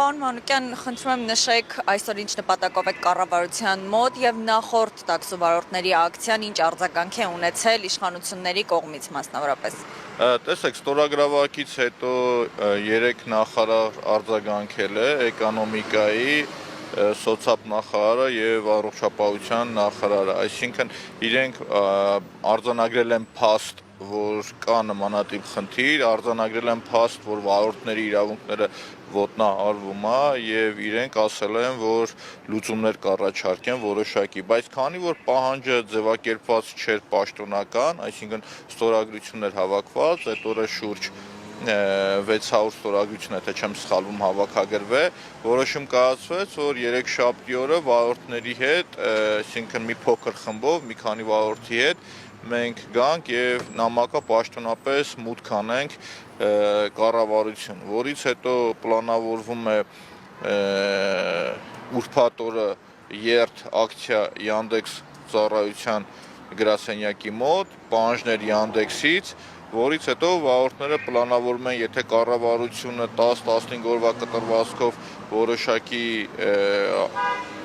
Պարոն Մանուկյան, խնդրում եմ նշեք այսօր ինչ նպատակով եք կառավարության մոտ եւ նախորդ տաքսովարորդների ակցիան ինչ արձագանք է ունեցել իշխանությունների կողմից մասնավորապես։ Տեսեք, ստորագրավակից հետո 3 նախարար արձագանքել է էկոնոմիկայի, սոցիալ նախարարը եւ առողջապահության նախարարը, այսինքն իրենք արձանագրել են փաստ, որ կա նմանատիպ խնդիր, արձանագրել են փաստ, որ վարորդների իրավունքները ոտնահարվում է եւ իրենք ասել են, որ լուծումներ կառաջարկեն որոշակի, բայց քանի որ պահանջը ձևակերպված չէր պաշտոնական, այսինքն ստորագրություններ հավաքված, այդ օրը շուրջ 600 ստորագրություն է, թե չեմ սխալվում, հավաքագրվել, որոշում կայացվեց, որ երեքշաբթի օրը վարորդների հետ, այսինքն մի փոքր խմբով, մի քանի վարորդի հետ մենք գանք եւ նամակը պաշտոնապես մուտք անենք կառավարություն, որից հետո պլանավորվում է ուրբաթ օրը երթ ակցիա Yandex ծառայության գրասենյակի մոտ, պահանջներ Yandex-ից, որից հետո վարորդները պլանավորում են, եթե կառավարությունը 10-15 օրվա կտրվածքով որոշակի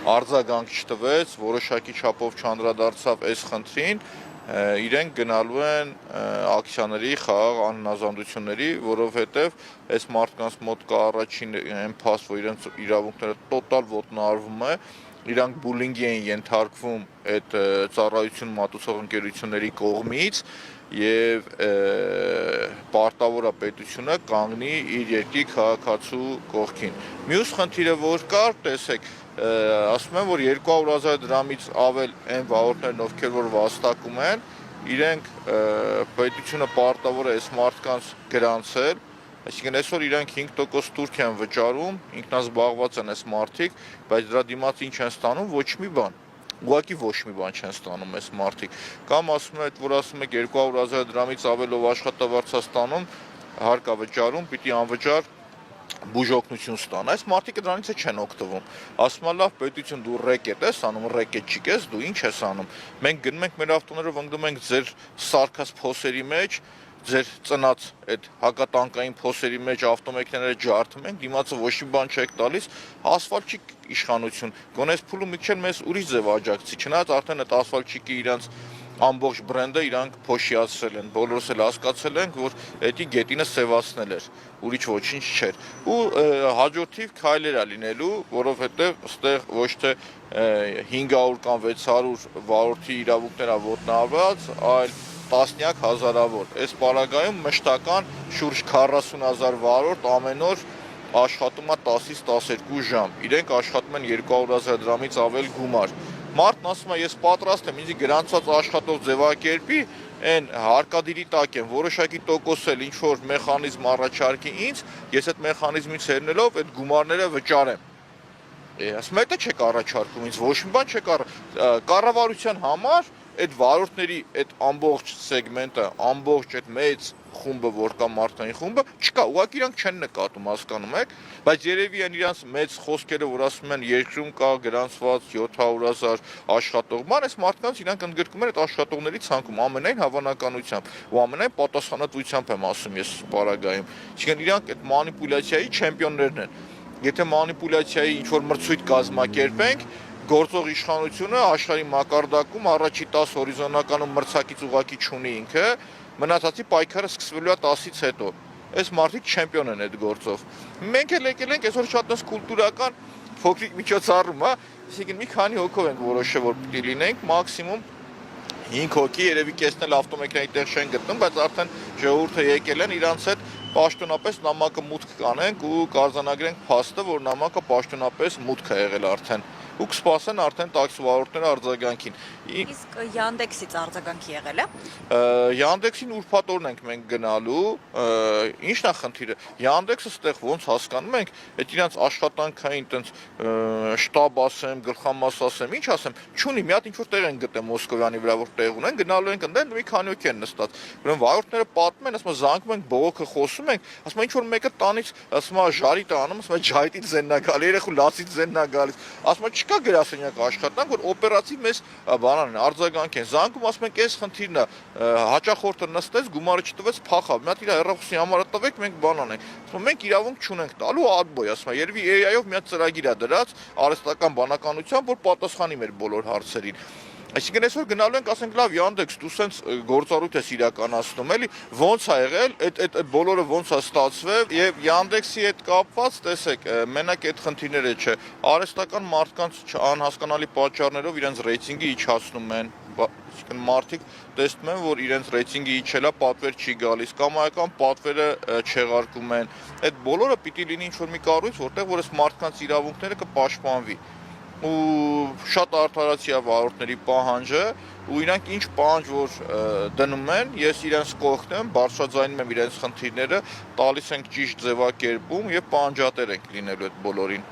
արձագանք չտվեց, որոշակի չափով չանդրադարձավ այս խնդրին, իրենք գնալու են ակցիաների, խաղաղ անհնազանդությունների, որովհետև այս մարդկանց մոտ կա առաջին այն փաստ, որ իրենց իրավունքները տոտալ ոտնահարվում է, իրանք բուլինգի են ենթարկվում այդ ծառայություն մատուցող ընկերությունների կողմից եւ պարտավոր է պետությունը կանգնի իր երկրի քաղաքացու կողքին։ Մյուս խնդիրը որ կար, տեսեք, ասում են, որ 200,000 դրամից ավել այն վարորդներն, ովքեր որ վաստակում են, իրենք պետությունը պարտավոր է այս մարդկանց գրանցել, այսինքն այսօր իրանք 5% турք են վճարում, ինքնազբաղված են այս մարդիկ, բայց դրա դիմաց ինչ են ստանում, ոչ մի բան։ Ուղղակի ոչ մի բան չեն ստանում այս մարդիկ։ Կամ ասում են, որ ասում եք 200,000 դրամից ավելով աշխատավարձ է ստանում, հարկ է վճարում, պիտի անվճար բուժօգնություն ստան։ Այս մարդիկը դրանից չեն օգտվում։ Ասում են, լավ, պետություն դու ռեկետ ես անում, ռեկետ չկես, դու ինչ ես անում։ Մենք գնում ենք մեր ավտոներով ընկնում ենք ձեր սարքած փոսերի մեջ, ձեր ծնած այդ հակատանկային փոսերի մեջ ավտոմեքենաները ջարդում ենք, դիմացը ոչ մի բան չեք տալիս, ասֆալտչիկ իշխանություն։ Գոնե այս փուլում մի քիչ մեզ ուրիշ ձև աջակցի, չնայած արդեն այդ ասֆալտչիկի իրանց ամբողջ բրենդը իրանք փոշիացրել են, բոլորս էլ հասկացել ենք, որ էդի գետինը սևացնել էր, ուրիշ ոչինչ չէր։ Ու հաջորդիվ քայլեր է լինելու, որովհետև այստեղ ոչ թե 500 կամ 600 վարորդի իրավունքներ է ոտնահարված, այլ տասնյակ հազարավոր։ Այս պարագայում մշտական շուրջ 40,000 վարորդ ամեն օր աշխատում է 10-ից 12 ժամ։ Իրենք աշխատում են 200,000 դրամից ավել գումար։ Մարդն ասում է, ես պատրաստ եմ ինձ գրանցված աշխատող ձևակերպի, այն հարկադիրի տակ եմ, որոշակի տոկոս էլ ինչ-որ մեխանիզմ առաջարկի ինձ, ես այդ մեխանիզմից ելնելով այդ գումարները վճարեմ։ Ասում եմ, դա չեք առաջարկում ինձ, ոչ մի բան չեք կառավարության համար այդ վարորդների այդ ամբողջ սեգմենտը, ամբողջ այդ մեծ խումբը, որ կա մարդային խումբը, չկա, ուղղակի իրանք չեն նկատում, հասկանում եք, բայց երևի են իրանց մեծ խոսքերը, որ ասում են երկրում կա գրանցված 700,000 աշխատող, ման այս մարդկանց իրանք ընդգրկում են այդ աշխատողների ցանկում, ամենայն հավանականությամբ, ու ամենայն պատասխանատվությամբ եմ ասում ես պարագայում, այսինքն իրանք այդ մանիպուլյացիայի չեմպիոններն են, եթե մանիպուլյացիայի ինչ-որ մրցույթ կազմակերպենք, գործող իշխանությունը աշխարհի մակարդակում առաջի 10 հորիզոնականում մրցակից ուղակի չունի ինքը, մնացածի պայքարը սկսվելու է 10-ից հետո։ Այս մարդիկ չեմպիոն են այդ գործով։ Մենք էլ եկել ենք այսօր շատ նես կուլտուրական փոքրիկ միջոցառում, հա, այսինքն մի քանի հոգով ենք որոշել, որ պիտի լինենք, մաքսիմում 5 հոգի, երևի կեսն էլ ավտոմեքենայի տեղ չեն գտնում, բայց արդեն ժողովուրդը եկել են, իրանց հետ պաշտոնապես նամակը մուտք կանենք ու կարձանագրենք փաստը, որ նամակը պաշտոնապես մուտք է եղել արդեն։ Ու կսպասեն արդեն տաքսիվարորդները արձագանքին։ Իսկ Yandex-ից արձագանքի եղել է։ Yandex-ին ուրբաթ օրն ենք մենք գնալու, ի՞նչն է խնդիրը։ Yandex-ը ստեղ ոնց հասկանում ենք, այդ իրանց աշխատանքային տենց շտաբ ասեմ, գլխամաս ասեմ, ինչ ասեմ, չունի, մի հատ ինչ-որ տեղ են գտել Մոսկովյանի վրա, որ տեղ ունեն, գնալու ենք ընդեն, մի քանի հոգի են նստած։ Ուրեմն վարորդները պատմում են, ասում են զանգում ենք, բողոքը խոսում ենք, ասում են ինչ-որ մեկը տանից, ասում է ժարիտ է անում, ասում է ջայտից զեննա գալի, երեխու լացից զեննա գալիս, ասում է չկա գրասենյակ աշխատանք, որ օպերատիվ մեզ բանան արձագանք են։ Զանգում ասում ենք, այս խնդիրն է, հաճախորդը նստեց, գումարը չտվեց, փախավ։ Մի հատ իր հեռախոսի համարը տվեք, մենք բանան ենք։ Ասում մենք իրավունք չունենք տալու ադբոյ, ասում եմ, երևի AI-ով մի հատ ծրագիր է դրած արհեստական բանականությամբ, որ պատասխանի մեր բոլոր հարցերին։ Այսինքն այսօր գնալու ենք, ասենք, լավ, Yandex, դու սենց գործառույթ ես իրականացնում, էլի, ոնց է եղել, այդ բոլորը ոնց է ստացվել, եւ Yandex-ի հետ կապված, տեսեք, մենակ այդ խնդիրները չէ, արհեստական մարդկանց անհասկանալի պատճառներով իրենց ռեյտինգը իջացնում են, այսինքն մարդիկ տեսնում են, որ իրենց ռեյտինգը իջել է, պատվեր չի գալիս, կամայական պատվերը չեղարկում են, այդ բոլորը պիտի լինի ինչ-որ մի կառույց, որտեղ որ այս մարդկանց իրավունքները կպաշտպանվի։ Ու շատ արդարացի է վարորդների պահանջը ու իրանք ինչ պահանջ որ դնում են, ես իրենց կողքն եմ, բարձրաձայնում եմ իրենց խնդիրները, տալիս ենք ճիշտ ձևակերպում եւ պահանջատեր ենք լինելու այդ բոլորին։